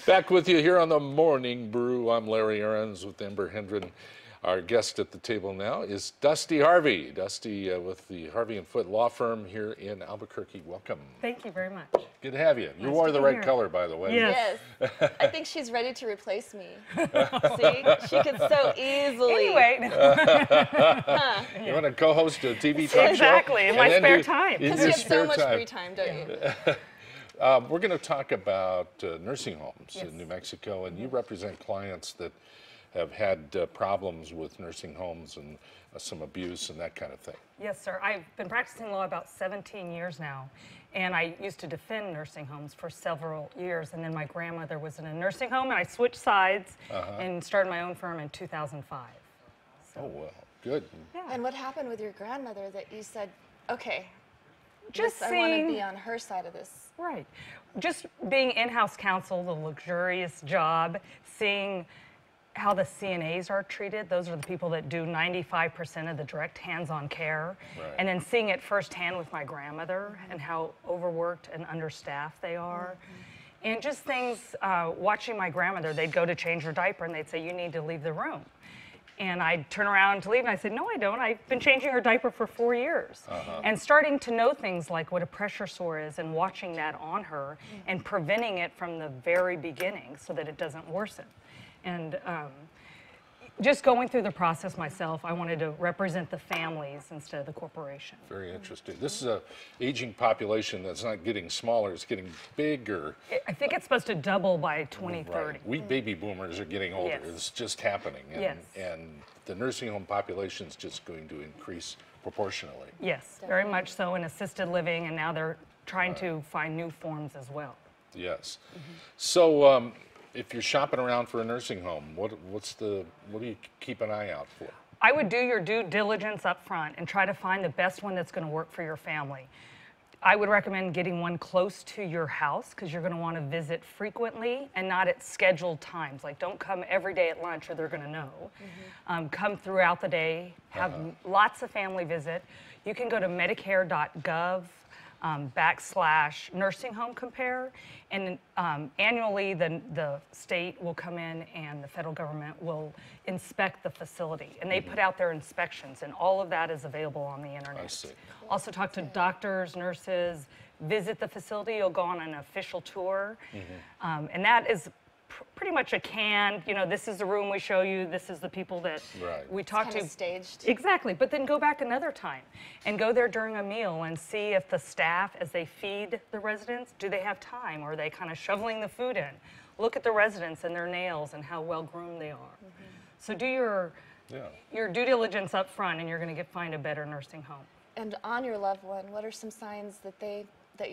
Back with you here on the Morning Brew. I'm Larry Aarons with Ember Hendren. Our guest at the table now is Dusty Harvey. Dusty with the Harvey & Foote Law Firm here in Albuquerque. Welcome. Thank you very much. Good to have you. You Nice wore to the be right here. color, by the way. Yes. Yes. I think she's ready to replace me. See? She could so easily. Anyway. You want to co-host a TV talk show? Exactly, in my And then spare do- time. in Because your you have so spare much time. free time, don't you? We're going to talk about nursing homes Yes. in New Mexico, and you represent clients that have had problems with nursing homes and some abuse and that kind of thing. Yes, sir. I've been practicing law about 17 years now, and I used to defend nursing homes for several years, and then my grandmother was in a nursing home, and I switched sides and started my own firm in 2005. So, Oh, well, good. yeah. And what happened with your grandmother that you said, okay, Just I want to seeing- be on her side of this? Right. Just being in-house counsel, the luxurious job, seeing how the CNAs are treated. Those are the people that do 95% of the direct hands-on care. Right. And then seeing it firsthand with my grandmother and how overworked and understaffed they are. And just things, watching my grandmother, they'd go to change her diaper and they'd say, you need to leave the room. And I'd turn around to leave and I said, no, I don't. I've been changing her diaper for 4 years. And starting to know things like what a pressure sore is and watching that on her and preventing it from the very beginning so that it doesn't worsen. And just going through the process myself, I wanted to represent the families instead of the corporation. Very interesting. This is a aging population that's not getting smaller, it's getting bigger. I think it's supposed to double by 2030. Right. We baby boomers are getting older. Yes. It's just happening. And, Yes. and the nursing home population is just going to increase proportionally. Yes, very much so in assisted living, and now they're trying to find new forms as well. Yes. So if you're shopping around for a nursing home, what do you keep an eye out for? I would do your due diligence up front and try to find the best one that's going to work for your family. I would recommend getting one close to your house because you're going to want to visit frequently and not at scheduled times. Like, don't come every day at lunch or they're going to know. Come throughout the day, have lots of family visit. You can go to medicare.gov / nursing home compare, and annually the state will come in and the federal government will inspect the facility, and they put out their inspections, and all of that is available on the internet. I see. Also talk to doctors, nurses, visit the facility. You'll go on an official tour, and that is pretty much a canned, you know, this is the room we show you, this is the people that Right. we talk Kind to. of staged. Exactly, but then go back another time and go there during a meal and see if the staff, as they feed the residents, do they have time, or are they kind of shoveling the food in? Look at the residents and their nails and how well groomed they are. So do your due diligence up front, and you're going to find a better nursing home. And on your loved one, what are some signs that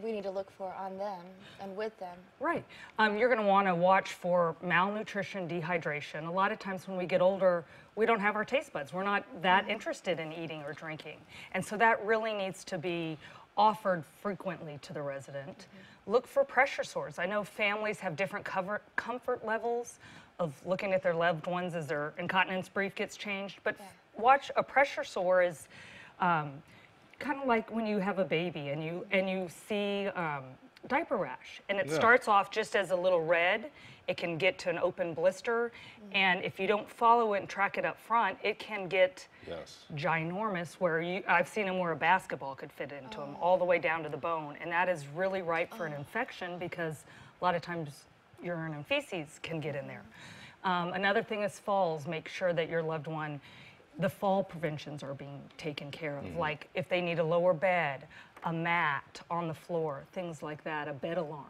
we need to look for on them and with them? Right. You're going to want to watch for malnutrition, dehydration. A lot of times when we get older, we don't have our taste buds. We're not that interested in eating or drinking. And so that really needs to be offered frequently to the resident. Look for pressure sores. I know families have different comfort levels of looking at their loved ones as their incontinence brief gets changed. But watch, a pressure sore is kind of like when you have a baby and you see diaper rash, and it starts off just as a little red. It can get to an open blister, and if you don't follow it and track it up front, it can get ginormous, where I've seen them where a basketball could fit into them, all the way down to the bone, and that is really ripe for an infection because a lot of times urine and feces can get in there. Another thing is falls. Make sure that your loved one, the fall preventions are being taken care of, like if they need a lower bed, a mat on the floor, things like that, a bed alarm.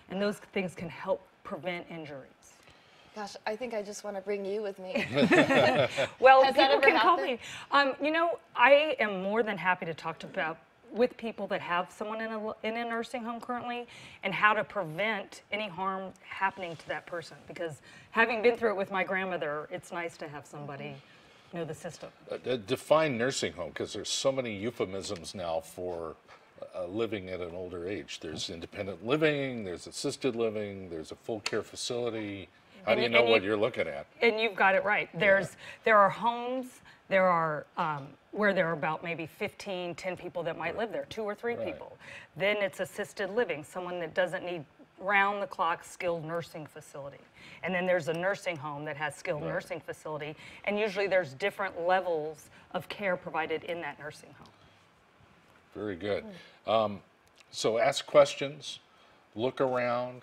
And those things can help prevent injuries. Gosh, I think I just want to bring you with me. Well, Has that people ever can call me. happened? You know, I am more than happy to talk with people that have someone in a nursing home currently, and how to prevent any harm happening to that person. Because having been through it with my grandmother, it's nice to have somebody know the system. Define nursing home, because there's so many euphemisms now for living at an older age. There's independent living, there's assisted living, there's a full care facility. How do you know what you're looking at? And you've got it right. There are homes, there are where there are about maybe 10 people that might live there, 2 or 3 people. Then it's assisted living, someone that doesn't need round-the-clock skilled nursing facility. And then there's a nursing home that has skilled nursing facility. And usually there's different levels of care provided in that nursing home. Very good. So ask questions, look around.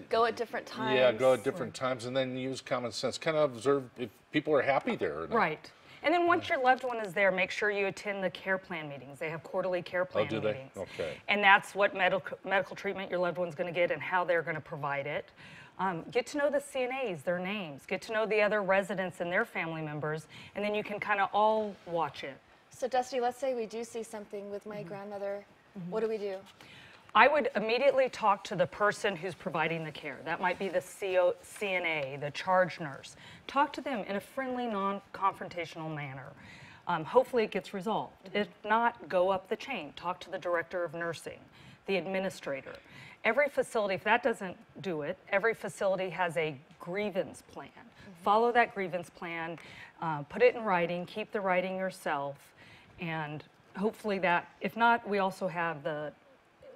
Go at different times. Yeah, go at different times, and then use common sense. Kind of observe if people are happy there or not. Right. And then once your loved one is there, make sure you attend the care plan meetings. They have quarterly care plan do they? meetings. Okay. And that's what medical treatment your loved one's going to get and how they're going to provide it. Get to know the CNAs, their names. Get to know the other residents and their family members, and then you can kind of all watch it. So Dusty, let's say we do see something with my grandmother. What do we do? I would immediately talk to the person who's providing the care. That might be the CNA, the charge nurse. Talk to them in a friendly, non-confrontational manner. Hopefully it gets resolved. If not, go up the chain. Talk to the director of nursing, the administrator. Every facility, if that doesn't do it, every facility has a grievance plan. Follow that grievance plan, put it in writing, keep the writing yourself, and hopefully that, if not, we also have the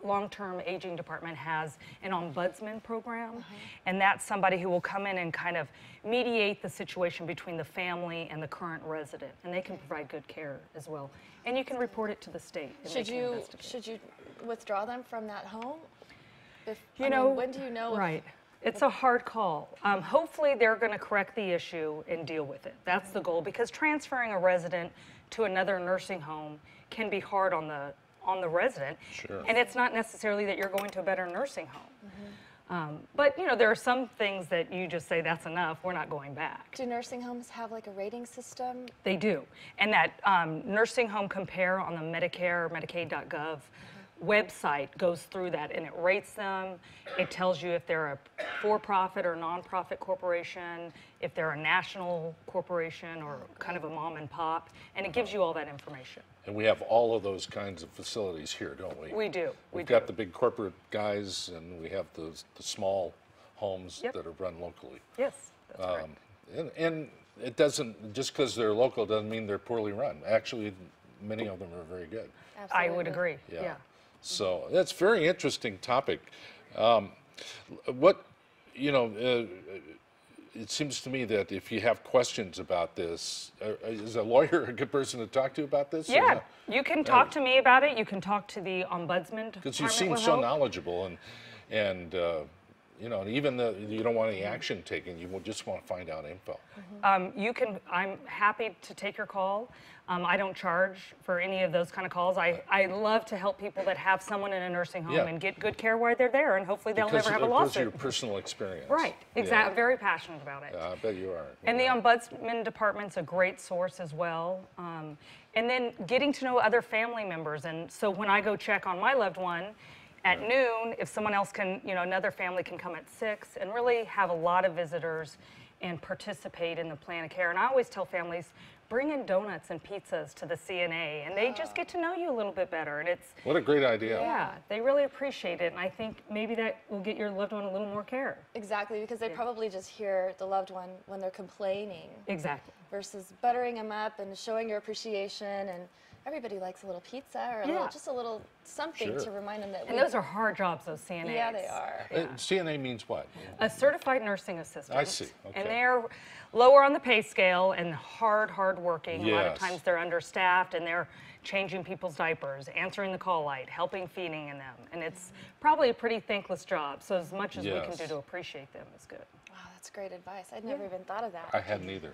long-term aging department has an ombudsman program, and that's somebody who will come in and kind of mediate the situation between the family and the current resident, and they can provide good care as well. And you can report it to the state. And Should they can you investigate. withdraw them from that home? You know, when do you know? Right. It's a hard call. Hopefully they're going to correct the issue and deal with it. That's the goal, because transferring a resident to another nursing home can be hard on the resident. Sure. And it's not necessarily that you're going to a better nursing home. But you know, there are some things that you just say, that's enough, we're not going back. Do nursing homes have like a rating system? They do. And that Nursing Home Compare on the Medicare, Medicaid.gov website goes through that, and it rates them. It tells you if they're a for-profit or nonprofit corporation, if they're a national corporation or kind of a mom and pop, and it gives you all that information. And we have all of those kinds of facilities here, don't we? We do. We've got the big corporate guys, and we have the small homes that are run locally. Yes, that's correct. And it doesn't, just because they're local doesn't mean they're poorly run. Actually, many of them are very good. Absolutely. I would agree. Yeah. So that's a very interesting topic. What, you know, it seems to me that if you have questions about this, is a lawyer a good person to talk to about this? Yeah, you can talk to me about it. You can talk to the ombudsman department. Because you seem so knowledgeable, and you know, even you don't want any action taken. You just want to find out info. I'm happy to take your call. I don't charge for any of those kind of calls. I love to help people that have someone in a nursing home and get good care while they're there, and hopefully they'll never have a lawsuit. Because of your personal experience. Right, exactly. I'm very passionate about it. I bet you are. And the ombudsman department's a great source as well. And then getting to know other family members. And so when I go check on my loved one, at noon, if someone else can, you know, another family can come at 6 and really have a lot of visitors and participate in the plan of care. And I always tell families, bring in donuts and pizzas to the CNA, and they just get to know you a little bit better. And it's what a great idea. Yeah, they really appreciate it, and I think maybe that will get your loved one a little more care. Exactly, because they probably just hear the loved one when they're complaining. Exactly. Versus buttering them up and showing your appreciation, and everybody likes a little pizza or just a little something to remind them that. And those are hard jobs, those CNAs. Yeah, they are. CNA means what? A certified nursing assistant. I see. Okay. And they're lower on the pay scale and hard working. Yes. A lot of times they're understaffed and they're changing people's diapers, answering the call light, helping feeding in them. And it's probably a pretty thankless job. So as much as we can do to appreciate them is good. Wow, that's great advice. I'd never even thought of that. I hadn't either.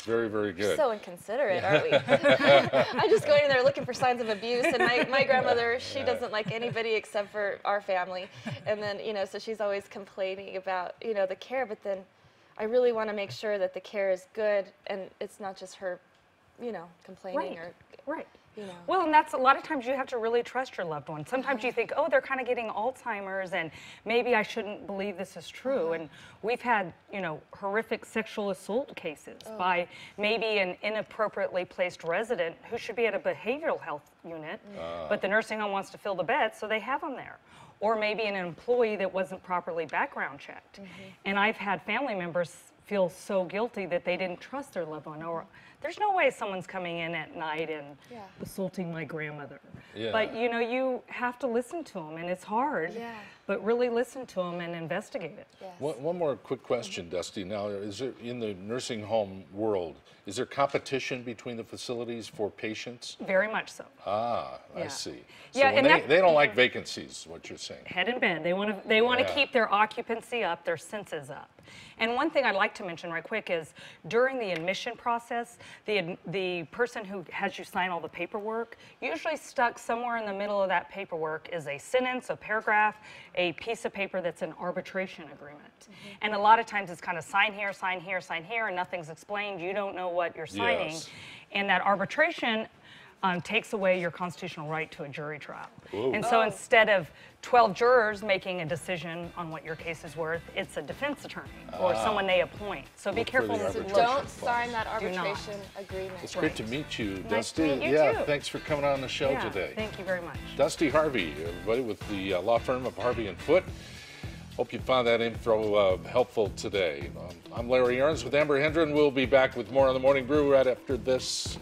Very, very good. So inconsiderate, aren't we? I'm just going in there looking for signs of abuse, and my grandmother, she doesn't like anybody except for our family, and then, you know, so she's always complaining about, you know, the care, but then I really want to make sure that the care is good, and it's not just her, you know, complaining Right. you know. Well, and that's a lot of times you have to really trust your loved one. Sometimes you think, oh, they're kind of getting Alzheimer's, and maybe I shouldn't believe this is true. And we've had, you know, horrific sexual assault cases by maybe an inappropriately placed resident who should be at a behavioral health unit, but the nursing home wants to fill the bed, so they have them there. Or maybe an employee that wasn't properly background checked. And I've had family members feel so guilty that they didn't trust their loved one, or there's no way someone's coming in at night and assaulting my grandmother. Yeah. But you know, you have to listen to them, and it's hard, but really listen to them and investigate it. Yes. One more quick question, Dusty. Now, is there, in the nursing home world, is there competition between the facilities for patients? Very much so. Ah, I Yeah. see. So Yeah, when and they don't like vacancies, what you're saying. Head in bed. They want to keep their occupancy up, their census up. And one thing I'd like to mention right quick is during the admission process, the person who has you sign all the paperwork, usually stuck somewhere in the middle of that paperwork is a sentence, a paragraph, a piece of paper that's an arbitration agreement. And a lot of times it's kind of sign here, sign here, sign here, and nothing's explained. You don't know what you're signing. Yes. And that arbitration takes away your constitutional right to a jury trial. Ooh. And so instead of 12 jurors making a decision on what your case is worth, it's a defense attorney or someone they appoint. So be Look for careful. the with So arbitration don't sign that Do not. arbitration agreement. It's great to meet you, Nice to Dusty. meet you, yeah, too. thanks for coming on the show Yeah, today. thank you very much. Dusty Harvey, everybody, with the law firm of Harvey and Foote. Hope you found that info helpful today. I'm Larry Aaron's with Amber Hendren. We'll be back with more on the Morning Brew right after this.